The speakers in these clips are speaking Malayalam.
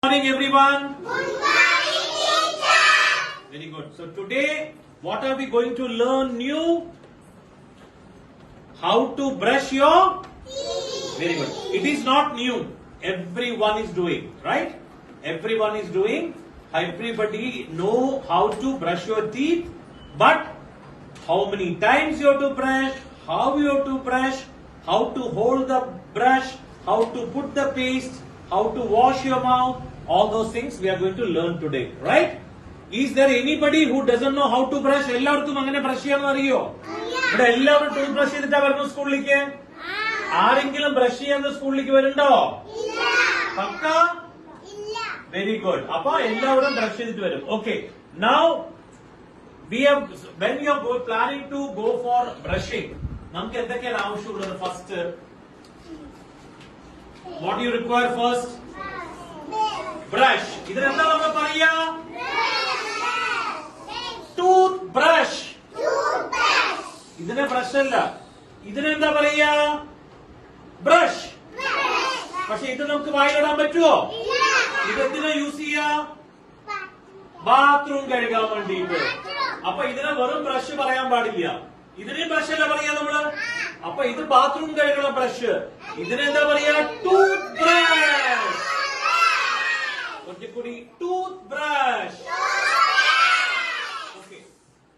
Good morning, everyone. Good morning, teacher. Very good. So today, what are we going to learn new? How to brush your teeth. Very good. It is not new. Everyone is doing, right? Everyone is doing. Everybody know how to brush your teeth, but how many times you have to brush, how you have to brush, how to hold the brush, how to put the paste, how to wash your mouth, all those things we are going to learn today, right? Is there anybody who doesn't know how to brush? എല്ലാവർക്കും അങ്ങനെ ബ്രഷ് ചെയ്യാന്ന് അറിയോ? ഇവിടെ എല്ലാവരും ടൂത്ത് ബ്രഷ് ചെയ്തിട്ടാ വരുന്നു സ്കൂളിലേക്ക്. ആരെങ്കിലും ബ്രഷ് ചെയ്യാൻ സ്കൂളിലേക്ക് വരുന്നുണ്ടോ? പക്ക? Very good. അപ്പൊ എല്ലാവരും ബ്രഷ് ചെയ്തിട്ട് വരും. Okay. Now we have, when you are planning to go for brushing, നമുക്ക് എന്തൊക്കെയാണ് ആവശ്യമുള്ളത്? First, what do you require first? Brush. ഇതിനെന്താ നമ്മൾ പറയാ? Tooth brush. ഇതിനെ ബ്രഷ് അല്ല, ഇതിനെന്താ പറയാ? ബ്രഷ്. പക്ഷെ ഇത് നമുക്ക് വായിലിടാൻ പറ്റുമോ? ഇതെന്തിനാ യൂസ് ചെയ്യാ? ബാത്റൂം കഴുകാൻ വേണ്ടിയിട്ട്. അപ്പൊ ഇതിനെ വെറും ബ്രഷ് പറയാൻ പാടില്ല. ഇതിനെയും ബ്രഷ് അല്ല പറയാ നമ്മള്. അപ്പൊ ഇത് ബാത്റൂം കഴുകണ ബ്രഷ്. ഇതിനെന്താ പറയാ? Tooth brush. ഒറ്റക്കൂടി, ടൂത്ത് ബ്രഷ്. ഓക്കെ.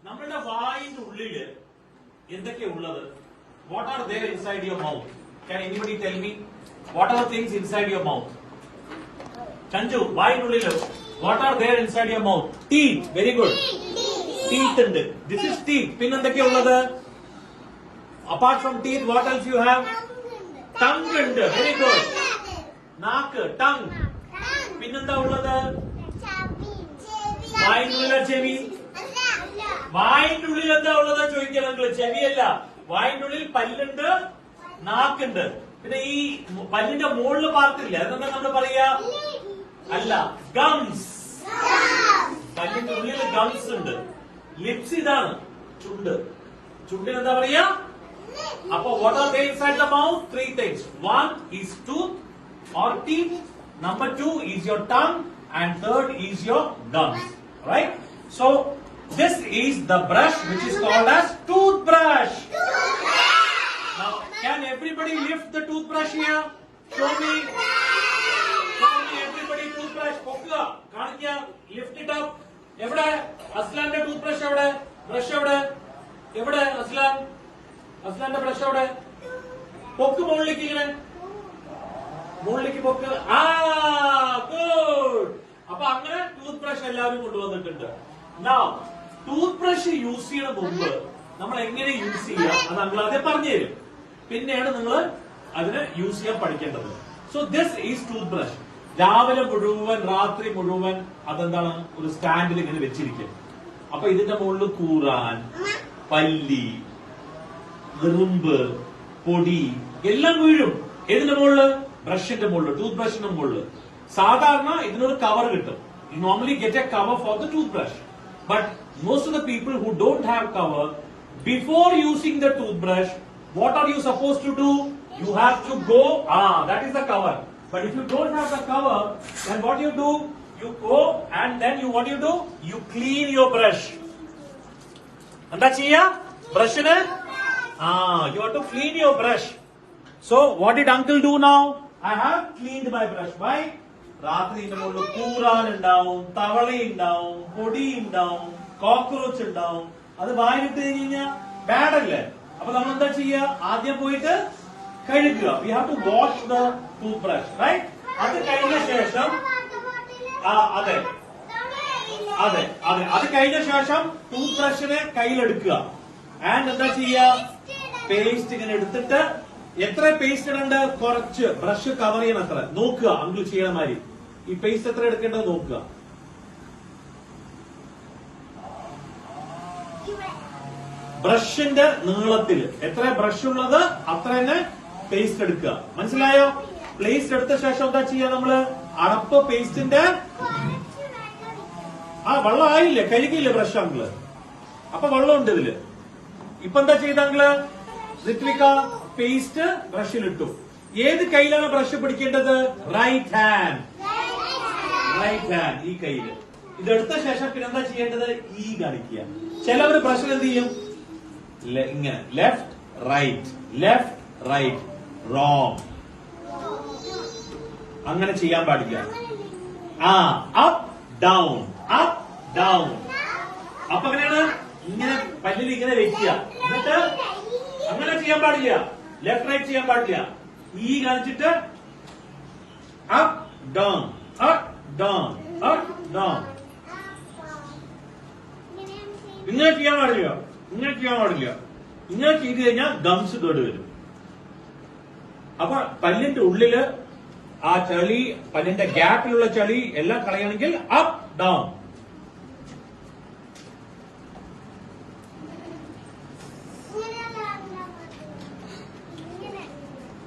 നമ്മളുടെ വായിന്റെ ഉള്ളില് എന്തൊക്കെയാ ഉള്ളത്? What are there inside your mouth? Can anybody tell me? What are the things inside your mouth? Chanchu, വായിന്റെ ഉള്ളില് what are there inside your mouth? Teeth. Very good. Teeth ഉണ്ട്. This is teeth. പിന്നെന്തൊക്കെയാ ഉള്ളത്? Apart from teeth, what else you have? Tongue ഉണ്ട്. Very good. നാക്ക്, tongue. പിന്നെന്താ ഉള്ളത്? വായിന്റെ ഉള്ളിലെ ചെവി. വായിന്റെ ഉള്ളിൽ എന്താ ഉള്ളത് ചോദിക്കാൻ നിങ്ങൾ? ചെവിയല്ല. വായിന്റെ ഉള്ളിൽ പല്ലുണ്ട്, നാക്കുണ്ട്. പിന്നെ ഈ പല്ലിന്റെ മുകളിൽ പാർട്ടില്ല, അതെന്താ നമ്മൾ പറയാ? അല്ല, ഗംസ്. പല്ലിന്റെ ഉള്ളിൽ ഗംസ് ഉണ്ട്. ലിപ്സ് ഇതാണ്, ചുണ്ട്. ചുണ്ടിന് എന്താ പറയാ? അപ്പൊ what are they inside the mouth? Three things. One is tooth or teeth. Number two is your tongue, and third is your gums. Right? So this is the brush which is called as toothbrush. Now, can everybody lift the toothbrush here? Show me. Show me everybody toothbrush. പൊക്കുക, കാണിക്കുക. Lift it up. എവിടെ? അസ്ലാന്റെ ടൂത്ത്ബ്രഷ് എവിടെ? ബ്രഷ് എവിടെ? എവിടെ അസ്ലാൻ? അസ്ലാന്റെ ബ്രഷ് എവിടെ? പൊക്ക് മുകളിലേക്ക്, ഇങ്ങനെ മുകളിലേക്ക് പൊക്ക്. ഗുഡ്. അപ്പൊ അങ്ങനെ ടൂത്ത് ബ്രഷ് എല്ലാവരും കൊണ്ടുവന്നിട്ടുണ്ട്. Now, ടൂത്ത് ബ്രഷ് യൂസ് ചെയ്യണ മുമ്പ് നമ്മൾ എങ്ങനെ യൂസ് ചെയ്യാം അത് നമ്മൾ ആദ്യം പറഞ്ഞുതരും. പിന്നെയാണ് നിങ്ങൾ അതിന് യൂസ് ചെയ്യാൻ പഠിക്കേണ്ടത്. So this is tooth brush. രാവിലെ മുഴുവൻ രാത്രി മുഴുവൻ അതെന്താണ്, ഒരു സ്റ്റാൻഡിൽ ഇങ്ങനെ വെച്ചിരിക്കും. അപ്പൊ ഇതിന്റെ മുകളിൽ കൂറാൻ, പല്ലി, എറുമ്പ്, പൊടി എല്ലാം വീഴും. ഏതിന്റെ മുകളില്? ബ്രഷിന്റെ മുകളിൽ, ടൂത്ത് ബ്രഷിന്റെ മുകളിൽ. സാധാരണ ഇതിനൊരു കവർ കിട്ടും. You normally get a cover for the toothbrush. But most of the people who don't have cover, before using the toothbrush, what are you supposed to do? You have to go, that is the cover. But if you don't have the cover, then what you do? You go and then what you do? You clean your brush. എന്താ ചെയ്യാ? ബ്രഷിന് you have to clean your brush. So what did uncle do now? I have cleaned my brush. Why? രാത്രി ഇതിന്റെ മുകളിൽ കൂറാൻ ഉണ്ടാവും, തവള ഉണ്ടാവും, പൊടി ഉണ്ടാവും, കോക്രോച്ച് ഉണ്ടാവും. അത് വായിലിട്ട് കഴിഞ്ഞാൽ ബാഡ് അല്ലേ? അപ്പൊ നമ്മൾ എന്താ ചെയ്യാ? ആദ്യം പോയിട്ട് കഴുകുക. We have to wash the tooth brush, right? അത് കഴിഞ്ഞ ശേഷം അതെ അതെ അതെ അത് കഴിഞ്ഞ ശേഷം ടൂത്ത് ബ്രഷിനെ കയ്യിലെടുക്കുക. ആൻഡ് എന്താ ചെയ്യാ? പേസ്റ്റ് ഇങ്ങനെ എടുത്തിട്ട്, എത്ര പേസ്റ്റ് ഇടണ്ട്? കുറച്ച്. ബ്രഷ് കവർ ചെയ്യണം അത്ര. നോക്കുക, അങ്കിൾ ചെയ്യണ മാതിരി ഈ പേസ്റ്റ് എത്ര എടുക്കേണ്ടത് നോക്കുക. ബ്രഷിന്റെ നീളത്തിൽ എത്ര ബ്രഷ് ഉള്ളത് അത്ര തന്നെ പേസ്റ്റ് എടുക്കുക. മനസ്സിലായോ? പേസ്റ്റ് എടുത്ത ശേഷം എന്താ ചെയ്യാ? നമ്മള് അടപ്പ് പേസ്റ്റിന്റെ വെള്ളം ആയില്ലേ, കഴുകിയില്ലേ ബ്രഷ് അങ്കിള്? അപ്പൊ വെള്ളമുണ്ട് ഇതില്. ഇപ്പൊ എന്താ ചെയ്ത അങ്കിള്? ഋത്വിക പേസ്റ്റ് ബ്രഷിലിട്ടു. ഏത് കയ്യിലാണ് ബ്രഷ് പിടിക്കേണ്ടത്? Right hand. റൈറ്റ് ഹാൻഡ് ഈ കയ്യില്. ഇതെടുത്ത ശേഷം പിന്നെ എന്താ ചെയ്യേണ്ടത്? ഈ കാണിക്കുക. ചിലവര് പ്രശ്നം എന്ത് ചെയ്യും? ഇങ്ങനെ ലെഫ്റ്റ് റൈറ്റ് റോങ്. അങ്ങനെ ചെയ്യാൻ പാടില്ല. Up down. അപ്പൊ അങ്ങനെയാണ് ഇങ്ങനെ പല്ലിൽ ഇങ്ങനെ വെക്കുക. എന്നിട്ട് അങ്ങനെ ചെയ്യാൻ പാടില്ല. ലെഫ്റ്റ് റൈറ്റ് ചെയ്യാൻ പാടില്ല. ഈ കാണിച്ചിട്ട് അപ്പ് ഡൗൺ. ഇങ്ങനെ ചെയ്യാൻ പാടില്ല. ഇങ്ങനെ ചെയ്ത് കഴിഞ്ഞാൽ ഗംസ് കേട് വരും. അപ്പൊ പല്ലിന്റെ ഉള്ളില് ആ ചളി, പല്ലിന്റെ ഗ്യാപ്പിലുള്ള ചളി എല്ലാം കളയണമെങ്കിൽ അപ്പ് ഡൗൺ.